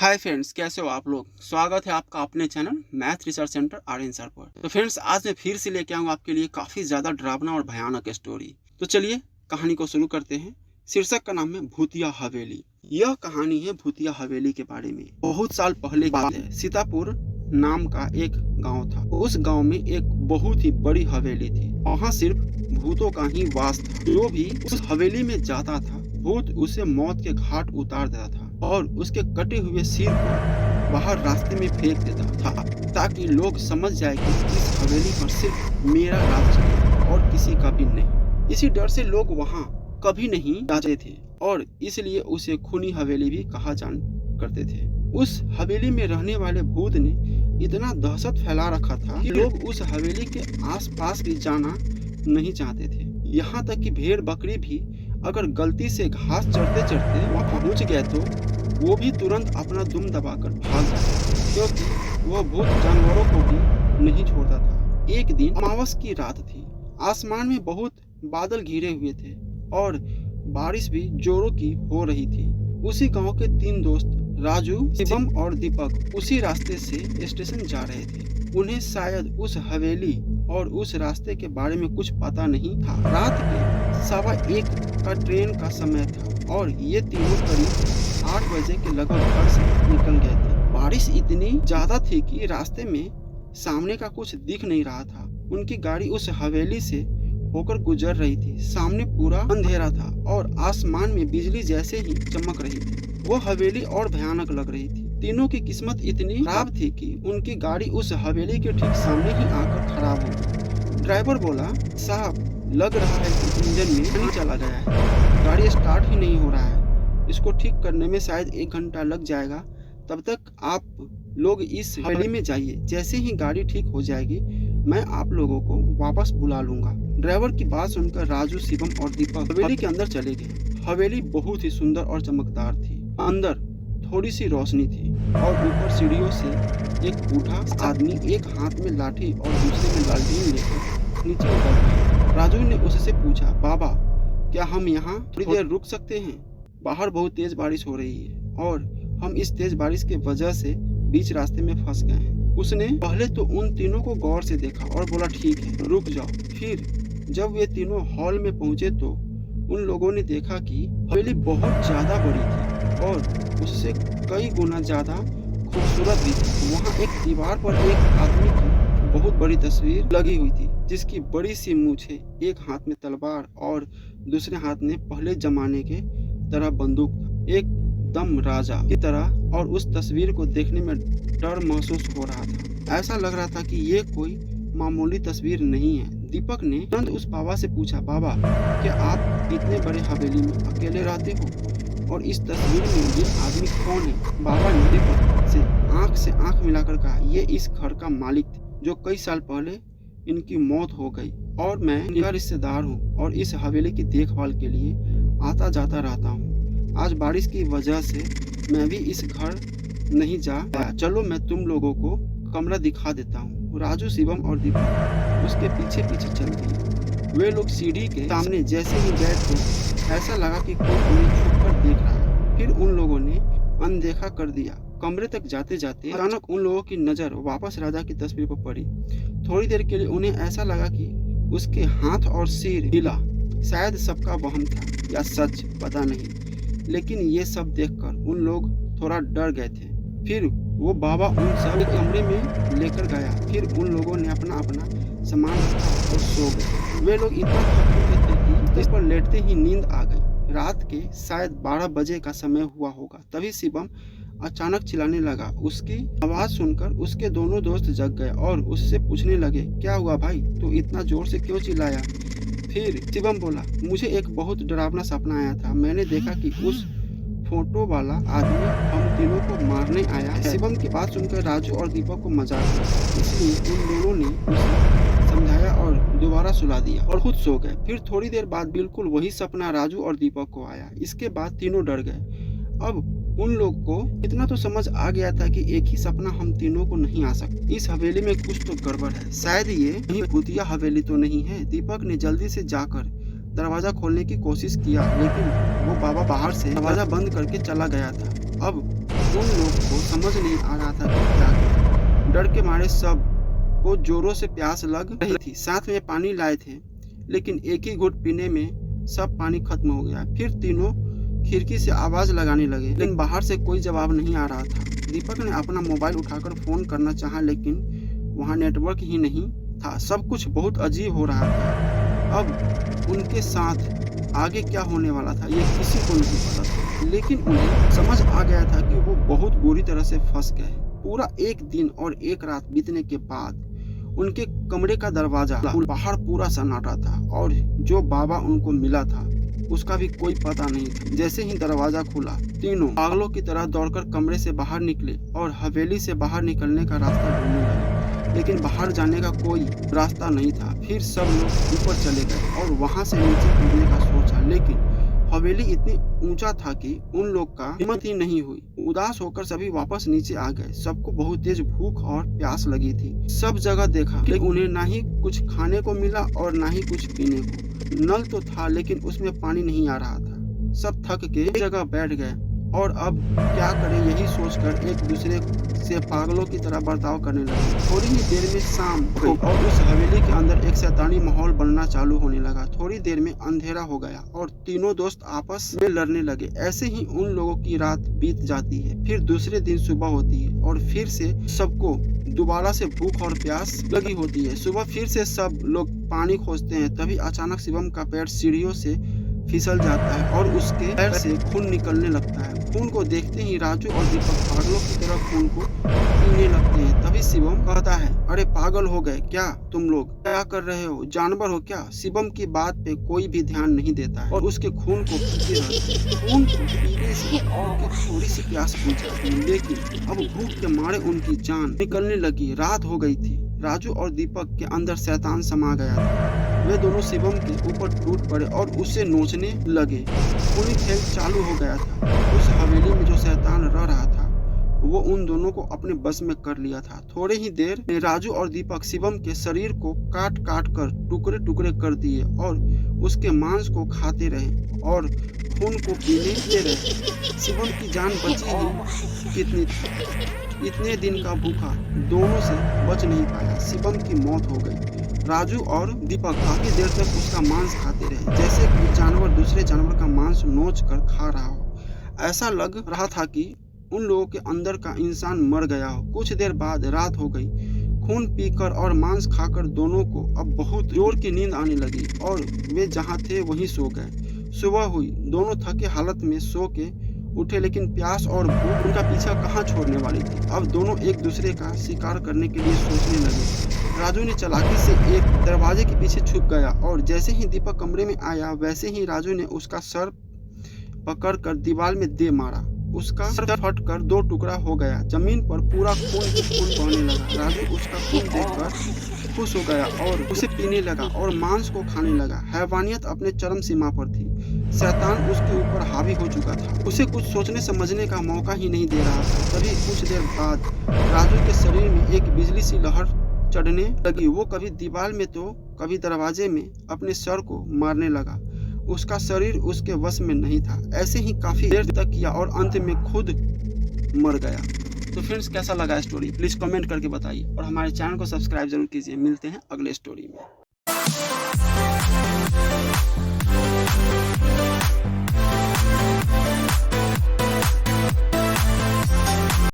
Hi friends, कैसे हो आप लोग। स्वागत है आपका अपने channel math research centre Aryan sir पर। तो फ्रेंड्स, आज मैं फिर से लेके आऊँगा आपके लिए काफ़ी ज़्यादा डरावना और भयानक स्टोरी। तो चलिए कहानी को शुरू करते हैं। शीर्षक का नाम है भूतिया हवेली। यह कहानी है भूतिया हवेली के बारे में। बहुत साल पहले की बात है। सीतापुर नाम का एक गाँव था। उस गाँव में एक बहुत ही बड़ी हवेली थी। वहाँ सिर्फ भूतों का ही वास था। जो भी उस हवेली में जाता था, भूत उसे मौत के घाट उतार देता था और उसके कटे हुए सिर को बाहर रास्ते में फेंक देता था, ताकि लोग समझ जाए कि इस हवेली पर सिर्फ मेरा राज है और किसी का भी नहीं। इसी डर से लोग वहां कभी नहीं जाते थे और इसलिए उसे खूनी हवेली भी कहा जान करते थे। उस हवेली में रहने वाले भूत ने इतना दहशत फैला रखा था कि लोग उस हवेली के आसपास भी जाना नहीं चाहते थे। यहाँ तक कि भेड़ बकरी भी अगर गलती से घास चढ़ते चढ़ते वहाँ पहुँच गए तो वो भी तुरंत अपना दुम दबाकर भाग जाता, क्योंकि वह भूत जानवरों को भी नहीं छोड़ता था। एक दिन अमावस की रात थी। आसमान में बहुत बादल घिरे हुए थे और बारिश भी जोरों की हो रही थी। उसी गांव के 3 दोस्त राजू, शिवम और दीपक उसी रास्ते से स्टेशन जा रहे थे। उन्हें शायद उस हवेली और उस रास्ते के बारे में कुछ पता नहीं था। रात के 1:15 का ट्रेन का समय था और ये तीनों करीब 8 बजे के लगभग घर से निकल गए थे। बारिश इतनी ज्यादा थी कि रास्ते में सामने का कुछ दिख नहीं रहा था। उनकी गाड़ी उस हवेली से होकर गुजर रही थी। सामने पूरा अंधेरा था और आसमान में बिजली जैसे ही चमक रही थी। वो हवेली और भयानक लग रही थी। तीनों की किस्मत इतनी खराब थी कि उनकी गाड़ी उस हवेली के ठीक सामने ही आकर खराब हो गई। ड्राइवर बोला, साहब लग रहा है कि इंजन में पानी चला गया है, गाड़ी स्टार्ट ही नहीं हो रहा है, इसको ठीक करने में शायद 1 घंटा लग जाएगा। तब तक आप लोग इस हवेली में जाइए, जैसे ही गाड़ी ठीक हो जाएगी मैं आप लोगों को वापस बुला लूंगा। ड्राइवर की बात सुनकर राजू, शिवम और दीपक हवेली के अंदर चले गए। हवेली बहुत ही सुंदर और चमकदार थी। अंदर थोड़ी सी रोशनी थी और ऊपर सीढ़ियों से एक बूढ़ा आदमी एक हाथ में लाठी और दूसरे में लालटेन लेकर नीचे उतर गया। राजू ने उससे पूछा, बाबा क्या हम यहाँ थोड़ी देर रुक सकते हैं? बाहर बहुत तेज बारिश हो रही है और हम इस तेज बारिश के वजह से बीच रास्ते में फंस गए हैं। उसने पहले तो उन तीनों को गौर से देखा और बोला, ठीक है रुक जाओ। फिर जब वे तीनों हॉल में पहुंचे तो उन लोगों ने देखा कि हवेली बहुत ज्यादा बड़ी थी और उससे कई गुना ज्यादा खूबसूरत भी थी। वहाँ एक दीवार पर एक आदमी की बहुत बड़ी तस्वीर लगी हुई थी, जिसकी बड़ी सी मूछें, एक हाथ में तलवार और दूसरे हाथ में पहले जमाने के तरह बंदूक था, एकदम राजा की तरह। और उस तस्वीर को देखने में डर महसूस हो रहा था। ऐसा लग रहा था कि ये कोई मामूली तस्वीर नहीं है। दीपक ने तुरंत उस बाबा से पूछा, बाबा क्या आप इतने बड़े हवेली में अकेले रहते हो और इस तस्वीर में ये आदमी कौन है? बाबा ने दीपक से आंख मिलाकर कहा, ये इस घर का मालिक थे जो कई साल पहले इनकी मौत हो गई और मैं इनका रिश्तेदार हूँ और इस हवेली की देखभाल के लिए आता जाता रहता हूँ। आज बारिश की वजह से मैं भी इस घर नहीं जा पाया। चलो मैं तुम लोगों को कमरा दिखा देता हूँ। राजू, शिवम और दीपक उसके पीछे पीछे चल दिए। वे लोग सीढ़ी के सामने जैसे ही गए तो ऐसा लगा कि कोई उन्हें छुप कर देख रहा है। फिर उन लोगों ने अनदेखा कर दिया। कमरे तक जाते जाते अचानक उन लोगों की नजर वापस राजा की तस्वीर पर पड़ी। थोड़ी देर के लिए उन्हें ऐसा लगा कि उसके हाथ और सिर हिला। शायद सबका वहम था या सच, पता नहीं, लेकिन ये सब देखकर उन लोग थोड़ा डर गए थे। फिर वो बाबा उन सब कमरे में लेकर गया। फिर उन लोगों ने अपना अपना सामान रखा और सो गए। वे लोग इतना थक चुके थे कि जिस पर लेटते ही नींद आ गई। रात के शायद 12 बजे का समय हुआ होगा। तभी शिवम अचानक चिल्लाने लगा। उसकी आवाज सुनकर उसके दोनों दोस्त जग गए और उससे पूछने लगे, क्या हुआ भाई, तू इतना जोर से क्यों चिल्लाया? फिर शिवम बोला, मुझे एक बहुत डरावना सपना आया था। मैंने देखा कि उस फोटो वाला आदमी हम तीनों को मारने आया है। शिवम की बात सुनकर राजू और दीपक को मजाक आया, इसलिए उन दोनों ने उसे समझाया और दोबारा सुला दिया और खुद सो गए। फिर थोड़ी देर बाद बिल्कुल वही सपना राजू और दीपक को आया। इसके बाद तीनों डर गए। अब उन लोग को इतना तो समझ आ गया था कि एक ही सपना हम तीनों को नहीं आ सकता। इस हवेली में कुछ तो गड़बड़ है। शायद ये भूतिया हवेली तो नहीं है। दीपक ने जल्दी से जाकर दरवाजा खोलने की कोशिश किया, लेकिन वो बाबा बाहर से दरवाजा बंद करके चला गया था। अब उन लोग को समझ नहीं आ रहा था कि क्या करें। डर के मारे सब को जोरों से प्यास लग रही थी। साथ में पानी लाए थे, लेकिन एक ही घुट पीने में सब पानी खत्म हो गया। फिर तीनों खिड़की से आवाज लगाने लगे, लेकिन बाहर से कोई जवाब नहीं आ रहा था। दीपक ने अपना मोबाइल उठाकर फोन करना चाहा, लेकिन वहाँ नेटवर्क ही नहीं था। सब कुछ बहुत अजीब हो रहा था। अब उनके साथ आगे क्या होने वाला था ये किसी को नहीं पता था, लेकिन उन्हें समझ आ गया था कि वो बहुत बुरी तरह से फंस गए। पूरा एक दिन और एक रात बीतने के बाद उनके कमरे का दरवाजा बाहर पूरा सन्नाटा था, और जो बाबा उनको मिला था उसका भी कोई पता नहीं था। जैसे ही दरवाजा खुला, तीनों पागलों की तरह दौड़कर कमरे से बाहर निकले और हवेली से बाहर निकलने का रास्ता ढूंढने लगे, लेकिन बाहर जाने का कोई रास्ता नहीं था। फिर सब लोग ऊपर चले गए और वहां से नीचे कूदने का सोचा, लेकिन हवेली इतनी ऊंचा था कि उन लोग का हिम्मत ही नहीं हुई। उदास होकर सभी वापस नीचे आ गए। सबको बहुत तेज भूख और प्यास लगी थी। सब जगह देखा, लेकिन उन्हें ना ही कुछ खाने को मिला और ना ही कुछ पीने को। नल तो था, लेकिन उसमें पानी नहीं आ रहा था। सब थक के एक जगह बैठ गए और अब क्या करें यही सोचकर एक दूसरे से पागलों की तरह बर्ताव करने लगे। थोड़ी ही देर में शाम हुई और उस हवेली के अंदर एक शैतानी माहौल बनना चालू होने लगा। थोड़ी देर में अंधेरा हो गया और तीनों दोस्त आपस में लड़ने लगे। ऐसे ही उन लोगों की रात बीत जाती है। फिर दूसरे दिन सुबह होती है और फिर से सबको दोबारा से भूख और प्यास लगी होती है। सुबह फिर से सब लोग पानी खोजते हैं। तभी अचानक शिवम का पैर सीढ़ियों से फिसल जाता है और उसके पैर से खून निकलने लगता है। खून को देखते ही राजू और दीपक पागलों की तरह खून को पीने लगते हैं। तभी शिवम कहता है, अरे पागल हो गए क्या तुम लोग? क्या कर रहे हो? जानवर हो क्या? शिवम की बात पे कोई भी ध्यान नहीं देता है और उसके खून को पीते रहते हैं। खून को पीने से उनकी थोड़ी सी प्यास बुझ जाती है, लेकिन अब भूख के मारे उनकी जान निकलने लगी। रात हो गई थी। राजू और दीपक के अंदर शैतान समा गया था। वे दोनों शिवम के ऊपर टूट पड़े और उसे नोचने लगे। पूरी खेल चालू हो गया था। उस हवेली में जो शैतान रह रहा था वो उन दोनों को अपने बस में कर लिया था। थोड़े ही देर में राजू और दीपक शिवम के शरीर को काट काट कर टुकड़े टुकड़े कर दिए और उसके मांस को खाते रहे और खून को पीते रहे। शिवम की जान बची ही कितनी थी। इतने दिन का भूखा दोनों से बच नहीं पाया। शिवम की मौत हो गई। राजू और दीपक काफी देर तक उसका मांस खाते रहे, जैसे कि जानवर दूसरे जानवर का मांस नोच कर खा रहा हो। ऐसा लग रहा था कि उन लोगों के अंदर का इंसान मर गया हो। कुछ देर बाद रात हो गई। खून पीकर और मांस खाकर दोनों को अब बहुत जोर की नींद आने लगी और वे जहाँ थे वहीं सो गए। सुबह हुई। दोनों थके हालत में सो के उठे, लेकिन प्यास और भूख उनका पीछा कहाँ छोड़ने वाली थी। अब दोनों एक दूसरे का शिकार करने के लिए सोचने लगे। राजू ने चालाकी से एक दरवाजे के पीछे छुप गया और जैसे ही दीपक कमरे में आया वैसे ही राजू ने उसका सर पकड़कर दीवार में दे मारा। उसका सर फटकर दो टुकड़ा हो गया। जमीन पर पूरा खून बहने लगा। राजू उसका खून देखकर खुश हो गया और उसे पीने लगा और मांस को खाने लगा। हैवानियत अपने चरम सीमा पर थी। शैतान उसके ऊपर हावी हो चुका था। उसे कुछ सोचने समझने का मौका ही नहीं दे रहा था। तभी कुछ देर बाद राजू के शरीर में एक बिजली सी लहर चढ़ने लगी। वो कभी दीवार में तो कभी दरवाजे में अपने सर को मारने लगा। उसका शरीर उसके वश में नहीं था। ऐसे ही काफी देर तक किया और अंत में खुद मर गया। तो फ्रेंड्स, कैसा लगा स्टोरी प्लीज कमेंट करके बताइए और हमारे चैनल को सब्सक्राइब जरूर कीजिए। मिलते हैं अगले स्टोरी में।